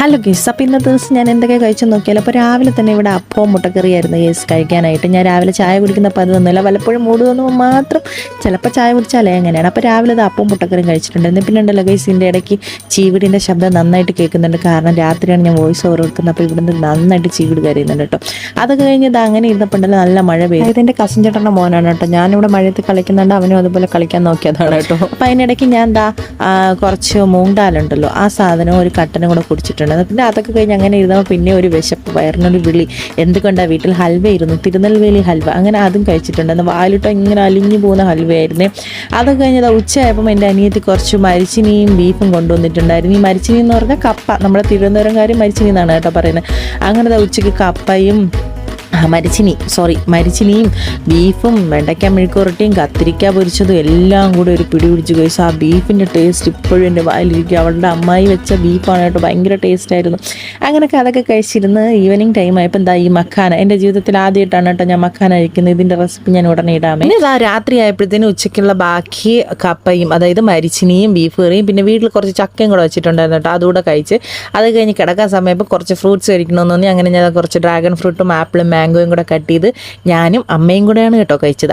Hello guys, അപ്പോൾ ഇന്നത്തെ ദിവസം ഞാൻ എന്തൊക്കെ കഴിച്ചു നോക്കിയാൽ അപ്പോൾ രാവിലെ തന്നെ ഇവിടെ അപ്പവും മുട്ടക്കറിയായിരുന്നു ഗേസ് കഴിക്കാനായിട്ട്. ഞാൻ രാവിലെ ചായ കുടിക്കുന്ന പതിവൊന്നുമില്ല, വല്ലപ്പോഴും മൂട് തോന്നുമ്പോൾ മാത്രം ചിലപ്പോൾ ചായ കുടിച്ചാലേ എങ്ങനെയാണ്. അപ്പോൾ രാവിലെ അത് അപ്പവും മുട്ടക്കറിയും കഴിച്ചിട്ടുണ്ടായിരുന്നു. പിന്നെ ഉണ്ടല്ലോ ഗേസ്, ഇതിൻ്റെ ഇടയ്ക്ക് ചീവിടിൻ്റെ ശബ്ദം നന്നായിട്ട് കേൾക്കുന്നുണ്ട്. കാരണം രാത്രിയാണ് ഞാൻ വോയിസ് ഓവർ കൊടുക്കുന്നത്. അപ്പോൾ ഇവിടുന്ന് നന്നായിട്ട് ചീവിട് കരയുന്നുണ്ട് കേട്ടോ. അതൊക്കെ കഴിഞ്ഞ് ഇത് അങ്ങനെ ഇരുന്നപ്പോണ്ടല്ലോ നല്ല മഴ പെയ്തു. ഇതിൻ്റെ കസിൻ ചേട്ടൻ്റെ മോനാണ് കേട്ടോ. ഞാനിവിടെ മഴയത്ത് കളിക്കുന്നുണ്ട്, അവനും അതുപോലെ കളിക്കാൻ നോക്കിയതാണ് കേട്ടോ. അപ്പോൾ അതിനിടയ്ക്ക് ഞാൻ കുറച്ച് മൂണ്ടാലുണ്ടല്ലോ, ആ സാധനം ഒരു കട്ടനും കൂടെ കുടിച്ചിട്ടുണ്ട്. പിന്നെ അതൊക്കെ കഴിഞ്ഞ് അങ്ങനെ ഇരുന്നപ്പോൾ പിന്നെ ഒരു വിശപ്പ്, വയറിനൊരു വിളി. എന്തുകൊണ്ടാണ് വീട്ടിൽ ഹൽവ ഇരുന്നു, തിരുനെൽവേലി ഹൽവ, അങ്ങനെ അതും കഴിച്ചിട്ടുണ്ട്. വാലിട്ടോ ഇങ്ങനെ അലിഞ്ഞു പോകുന്ന ഹൽവയായിരുന്നേ. അതൊക്കെ കഴിഞ്ഞത് ഉച്ചയായപ്പം എൻ്റെ അനിയത്തി കുറച്ച് മരിച്ചിനിയും ബീഫും കൊണ്ടുവന്നിട്ടുണ്ടായിരുന്നു. ഈ മരിച്ചിനി എന്ന് പറഞ്ഞാൽ കപ്പ, നമ്മുടെ തിരുവനന്തപുരംകാർ മരിച്ചിനി എന്നാണ് കേട്ടോ പറയുന്നത്. അങ്ങനെ ഉച്ചയ്ക്ക് കപ്പയും മരിച്ചിനിയും ബീഫും വെണ്ടയ്ക്ക മെഴുക്കുരട്ടിയും കത്തിരിക്ക പൊരിച്ചതും എല്ലാം കൂടി ഒരു പിടി പിടിച്ച് കഴിച്ചു. ആ ബീഫിൻ്റെ ടേസ്റ്റ് ഇപ്പോഴും എൻ്റെ വായിലിരിക്കും. അവളുടെ അമ്മായി വെച്ച ബീഫാണ് കേട്ടോ, ഭയങ്കര ടേസ്റ്റായിരുന്നു. അങ്ങനെയൊക്കെ അതൊക്കെ കഴിച്ചിരുന്ന് ഈവനിങ് ടൈം ആയപ്പോൾ ഈ മഖാന, എൻ്റെ ജീവിതത്തിൽ ആദ്യമായിട്ടാണ് കേട്ടോ ഞാൻ മഖാന കഴിക്കുന്നത്. ഇതിൻ്റെ റെസിപ്പി ഞാൻ ഉടനെ ഇടാമേ. പിന്നെ രാത്രി ആയപ്പോഴത്തേനും ഉച്ചയ്ക്കുള്ള ബാക്കി കപ്പയും, അതായത് മരിച്ചിനിയും ബീഫ് കറിയും, പിന്നെ വീട്ടിൽ കുറച്ച് ചക്കയും കൂടെ വെച്ചിട്ടുണ്ടായിരുന്നു കേട്ടോ, അതുകൂടെ കഴിച്ച്. അത് കഴിഞ്ഞ് കിടക്കാൻ സമയപ്പോൾ കുറച്ച് ഫ്രൂട്ട്സ് കഴിക്കണമെന്ന് തോന്നി. അങ്ങനെ ഞാൻ കുറച്ച് ഡ്രാഗൺ ഫ്രൂട്ടും ആപ്പിളും മാംഗോയും കൂടെ കട്ട് ചെയ്ത് ഞാനും അമ്മയും കൂടെയാണ് കേട്ടോ കഴിച്ചത്.